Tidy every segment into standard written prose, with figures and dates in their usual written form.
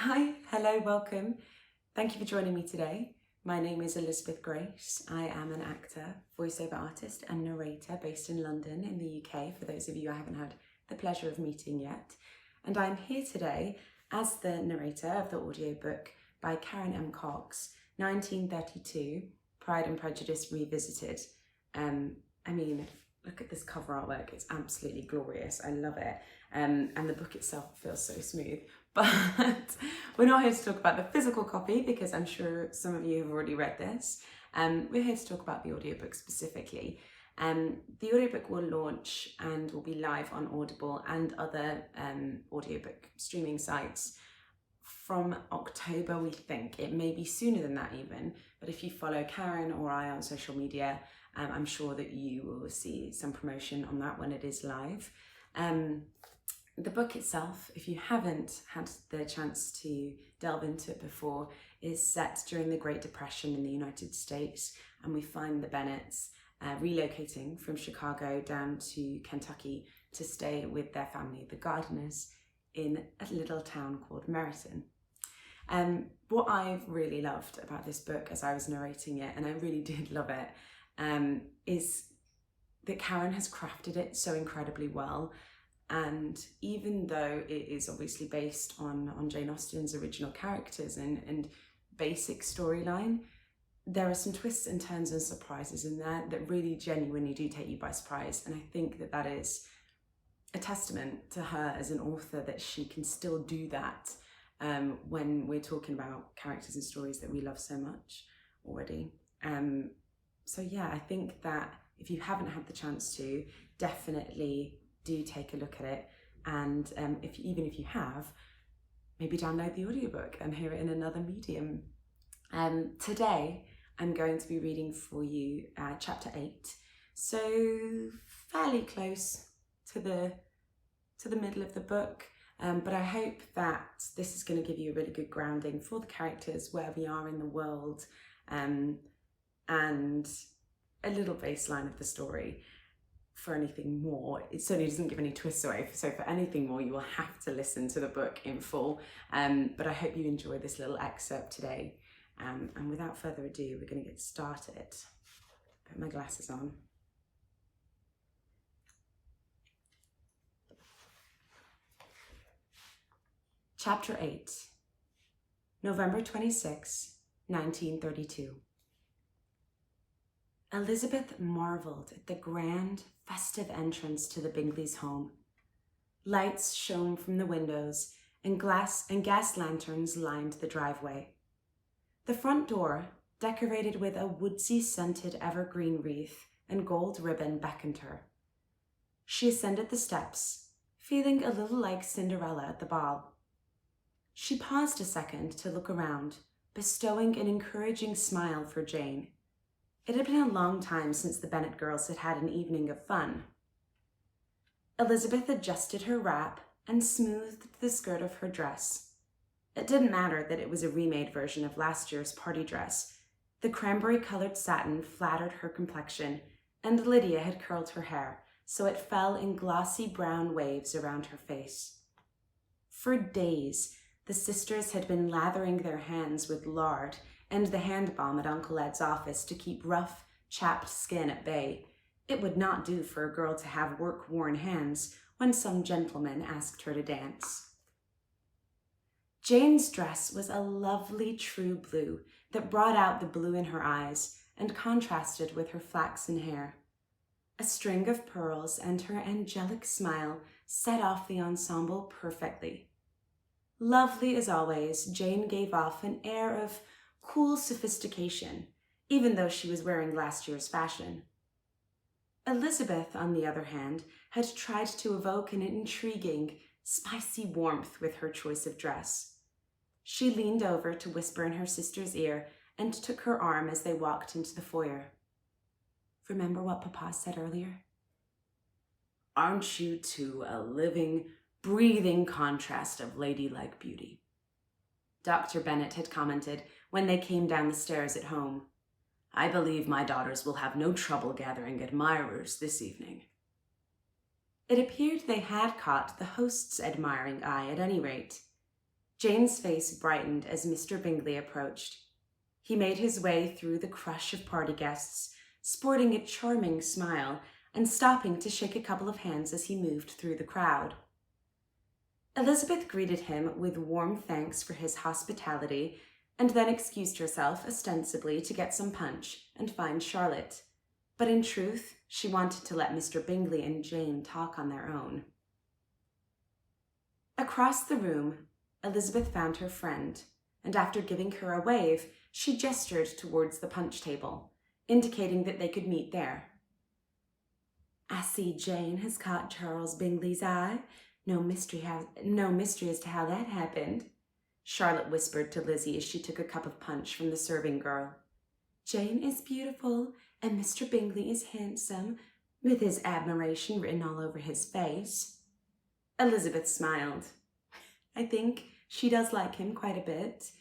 Hi, hello, welcome. Thank you for joining me today. My name is Elizabeth Grace. I am an actor, voiceover artist and narrator based in London in the UK, for those of you I haven't had the pleasure of meeting yet. And I'm here today as the narrator of the audiobook by Karen M. Cox, 1932, Pride and Prejudice Revisited. Look at this cover artwork, it's absolutely glorious, I love it. And the book itself feels so smooth. But we're not here to talk about the physical copy because I'm sure some of you have already read this. We're here to talk about the audiobook specifically. The audiobook will launch and will be live on Audible and other audiobook streaming sites from October, we think. It may be sooner than that even, but if you follow Karen or I on social media, I'm sure that you will see some promotion on that when it is live. The book itself, if you haven't had the chance to delve into it before, is set during the Great Depression in the United States, and we find the Bennets relocating from Chicago down to Kentucky to stay with their family, the Gardeners, in a little town called Merritton. What I've really loved about this book as I was narrating it, and I really did love it, is that Karen has crafted it so incredibly well. And even though it is obviously based on Jane Austen's original characters and basic storyline, there are some twists and turns and surprises in there that really genuinely do take you by surprise. And I think that that is a testament to her as an author, that she can still do that when we're talking about characters and stories that we love so much already. So yeah, I think that if you haven't had the chance to, definitely do take a look at it. And even if you have, maybe download the audiobook and hear it in another medium. Today, I'm going to be reading for you chapter 8. So fairly close to the middle of the book. But I hope that this is going to give you a really good grounding for the characters, where we are in the world, and a little baseline of the story. For anything more, it certainly doesn't give any twists away, so for anything more you will have to listen to the book in full. But I hope you enjoy this little excerpt today. And without further ado, we're going to get started. Put my glasses on. Chapter 8, November 26, 1932. Elizabeth marveled at the grand, festive entrance to the Bingleys' home. Lights shone from the windows, and gas lanterns lined the driveway. The front door, decorated with a woodsy-scented evergreen wreath and gold ribbon, beckoned her. She ascended the steps, feeling a little like Cinderella at the ball. She paused a second to look around, bestowing an encouraging smile for Jane. It had been a long time since the Bennet girls had had an evening of fun. Elizabeth adjusted her wrap and smoothed the skirt of her dress. It didn't matter that it was a remade version of last year's party dress. The cranberry-colored satin flattered her complexion, and Lydia had curled her hair, so it fell in glossy brown waves around her face. For days, the sisters had been lathering their hands with lard and the hand balm at Uncle Ed's office to keep rough, chapped skin at bay. It would not do for a girl to have work-worn hands when some gentleman asked her to dance. Jane's dress was a lovely true blue that brought out the blue in her eyes and contrasted with her flaxen hair. A string of pearls and her angelic smile set off the ensemble perfectly. Lovely as always, Jane gave off an air of cool sophistication, even though she was wearing last year's fashion. Elizabeth, on the other hand, had tried to evoke an intriguing, spicy warmth with her choice of dress. She leaned over to whisper in her sister's ear and took her arm as they walked into the foyer. "Remember what Papa said earlier? Aren't you two a living, breathing contrast of ladylike beauty?" Dr. Bennet had commented when they came down the stairs at home. "I believe my daughters will have no trouble gathering admirers this evening." It appeared they had caught the host's admiring eye at any rate. Jane's face brightened as Mr. Bingley approached. He made his way through the crush of party guests, sporting a charming smile and stopping to shake a couple of hands as he moved through the crowd. Elizabeth greeted him with warm thanks for his hospitality and then excused herself ostensibly to get some punch and find Charlotte. But in truth, she wanted to let Mr. Bingley and Jane talk on their own. Across the room, Elizabeth found her friend, and after giving her a wave, she gestured towards the punch table, indicating that they could meet there. "I see Jane has caught Charles Bingley's eye. No mystery as to how that happened," Charlotte whispered to Lizzie as she took a cup of punch from the serving girl. "Jane is beautiful, and Mr. Bingley is handsome, with his admiration written all over his face." Elizabeth smiled. "I think she does like him quite a bit,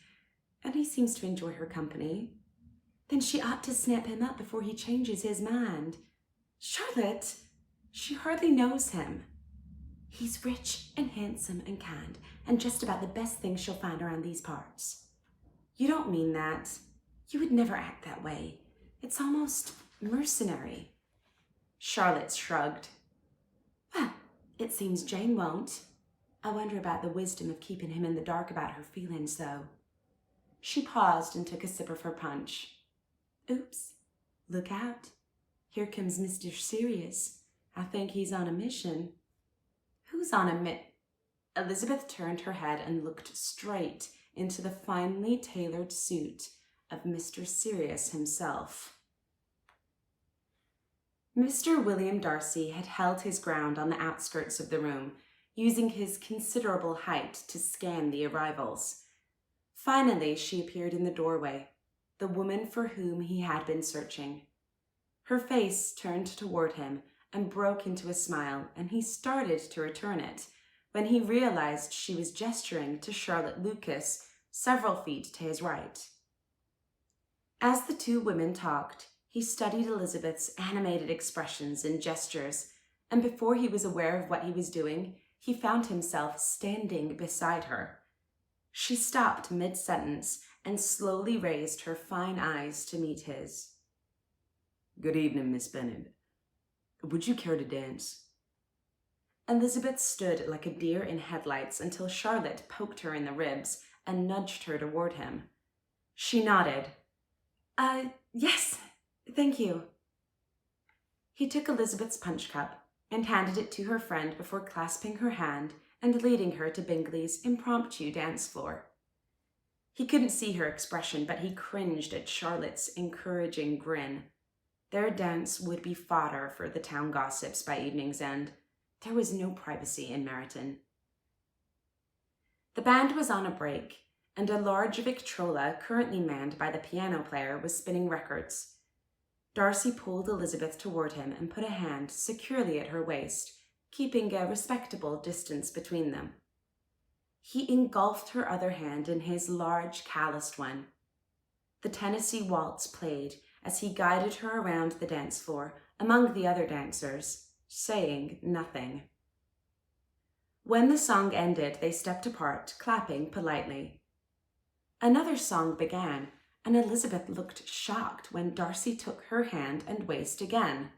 and he seems to enjoy her company. Then she ought to snap him up before he changes his mind. Charlotte, she hardly knows him. He's rich and handsome and kind, and just about the best thing she'll find around these parts." "You don't mean that. You would never act that way. It's almost mercenary." Charlotte shrugged. "Well, it seems Jane won't. I wonder about the wisdom of keeping him in the dark about her feelings, though." She paused and took a sip of her punch. "Oops, look out. Here comes Mr. Sirius. I think he's on a mission." "Who's on a Elizabeth turned her head and looked straight into the finely tailored suit of Mr. Sirius himself. Mr. William Darcy had held his ground on the outskirts of the room, using his considerable height to scan the arrivals. Finally, she appeared in the doorway, the woman for whom he had been searching. Her face turned toward him and broke into a smile, and he started to return it when he realized she was gesturing to Charlotte Lucas several feet to his right. As the two women talked, he studied Elizabeth's animated expressions and gestures, and before he was aware of what he was doing, he found himself standing beside her. She stopped mid-sentence and slowly raised her fine eyes to meet his. "Good evening, Miss Bennet. Would you care to dance?" Elizabeth stood like a deer in headlights until Charlotte poked her in the ribs and nudged her toward him. She nodded. Yes, thank you." He took Elizabeth's punch cup and handed it to her friend before clasping her hand and leading her to Bingley's impromptu dance floor. He couldn't see her expression, but he cringed at Charlotte's encouraging grin. Their dance would be fodder for the town gossips by evening's end. There was no privacy in Meryton. The band was on a break, and a large Victrola, currently manned by the piano player, was spinning records. Darcy pulled Elizabeth toward him and put a hand securely at her waist, keeping a respectable distance between them. He engulfed her other hand in his large, calloused one. The Tennessee waltz played as he guided her around the dance floor among the other dancers, saying nothing. When the song ended, they stepped apart, clapping politely. Another song began, and Elizabeth looked shocked when Darcy took her hand and waist again.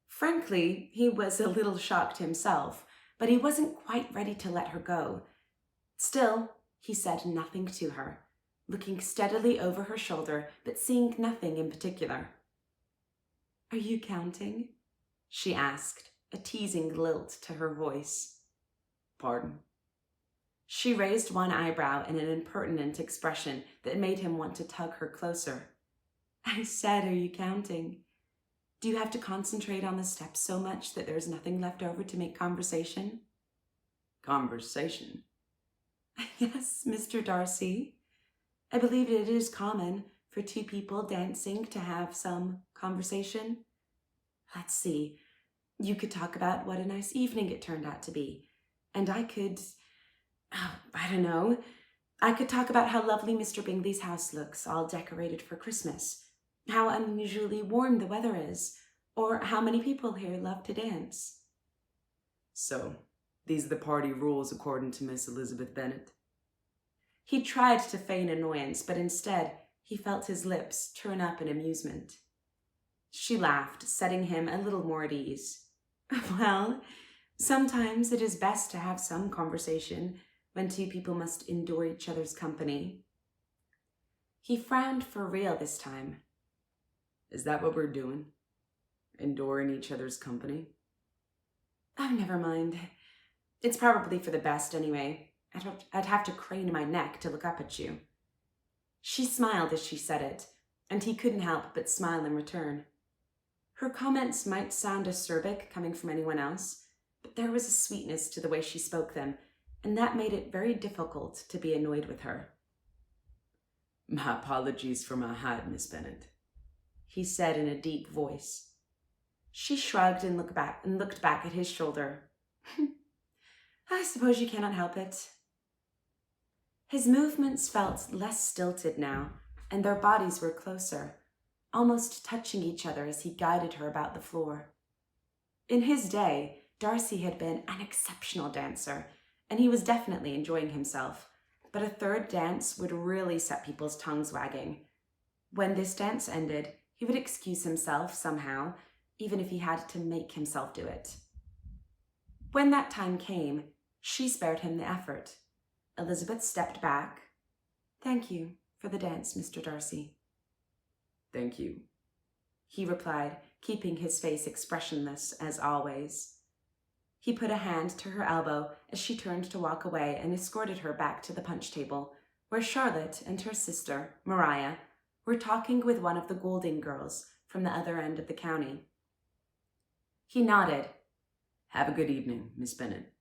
Frankly, he was a little shocked himself, but he wasn't quite ready to let her go. Still, he said nothing to her, looking steadily over her shoulder, but seeing nothing in particular. "Are you counting?" she asked, a teasing lilt to her voice. "Pardon?" She raised one eyebrow in an impertinent expression that made him want to tug her closer. "I said, are you counting? Do you have to concentrate on the steps so much that there's nothing left over to make conversation?" "Conversation?" "Yes, Mr. Darcy. I believe it is common for two people dancing to have some conversation. Let's see. You could talk about what a nice evening it turned out to be, and I could... I don't know. I could talk about how lovely Mr. Bingley's house looks, all decorated for Christmas, how unusually warm the weather is, or how many people here love to dance." "So, these are the party rules according to Miss Elizabeth Bennet?" He tried to feign annoyance, but instead he felt his lips turn up in amusement. She laughed, setting him a little more at ease. Well, sometimes it is best to have some conversation when two people must endure each other's company. He frowned for real this time. Is that what we're doing? Enduring each other's company? Oh, never mind. It's probably for the best anyway. I'd have to crane my neck to look up at you. She smiled as she said it, and he couldn't help but smile in return. Her comments might sound acerbic coming from anyone else, but there was a sweetness to the way she spoke them, and that made it very difficult to be annoyed with her. My apologies for my height, Miss Bennet, he said in a deep voice. She shrugged and looked back at his shoulder. I suppose you cannot help it. His movements felt less stilted now, and their bodies were closer, almost touching each other as he guided her about the floor. In his day, Darcy had been an exceptional dancer, and he was definitely enjoying himself, but a third dance would really set people's tongues wagging. When this dance ended, he would excuse himself somehow, even if he had to make himself do it. When that time came, she spared him the effort. Elizabeth stepped back. Thank you for the dance, Mr. Darcy. Thank you, he replied, keeping his face expressionless as always. He put a hand to her elbow as she turned to walk away and escorted her back to the punch table, where Charlotte and her sister, Mariah, were talking with one of the Goulding girls from the other end of the county. He nodded. Have a good evening, Miss Bennet,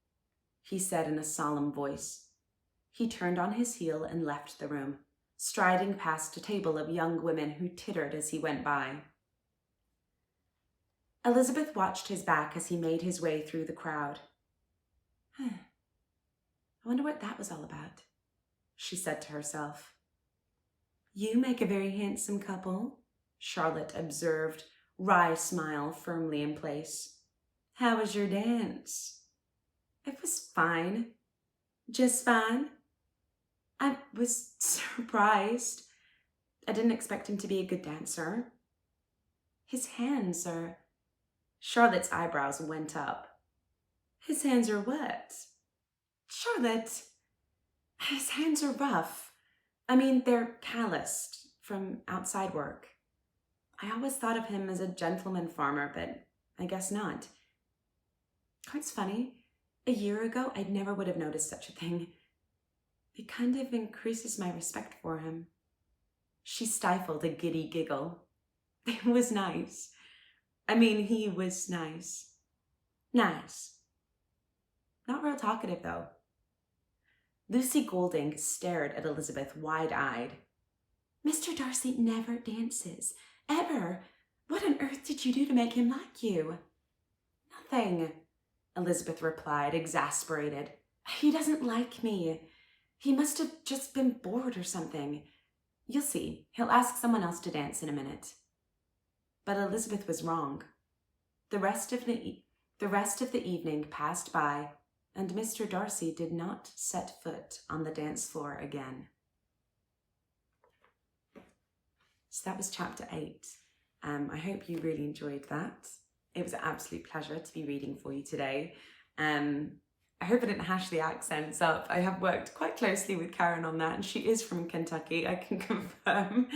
he said in a solemn voice. He turned on his heel and left the room, striding past a table of young women who tittered as he went by. Elizabeth watched his back as he made his way through the crowd. I wonder what that was all about, she said to herself. You make a very handsome couple, Charlotte observed, wry smile firmly in place. How was your dance? It was fine. Just fine. I was surprised. I didn't expect him to be a good dancer. His hands are... Charlotte's eyebrows went up. His hands are what? Charlotte, his hands are rough. I mean, they're calloused from outside work. I always thought of him as a gentleman farmer, but I guess not. It's funny. A year ago, I never would have noticed such a thing. It kind of increases my respect for him. She stifled a giddy giggle. It was nice. I mean, he was nice. Nice. Not real talkative, though. Lucy Goulding stared at Elizabeth wide-eyed. Mr. Darcy never dances. Ever. What on earth did you do to make him like you? Nothing, Elizabeth replied, exasperated. He doesn't like me. He must have just been bored or something. You'll see. He'll ask someone else to dance in a minute. But Elizabeth was wrong. The rest of the evening passed by, and Mr. Darcy did not set foot on the dance floor again. So that was chapter 8. I hope you really enjoyed that. It was an absolute pleasure to be reading for you today. I hope I didn't hash the accents up. I have worked quite closely with Karen on that, and she is from Kentucky, I can confirm.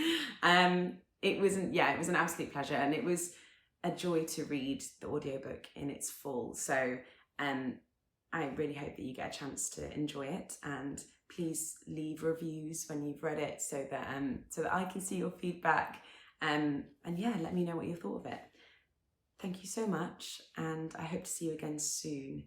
It was an absolute pleasure, and it was a joy to read the audiobook in its full. So I really hope that you get a chance to enjoy it, and please leave reviews when you've read it so that I can see your feedback. And yeah, let me know what you thought of it. Thank you so much, and I hope to see you again soon.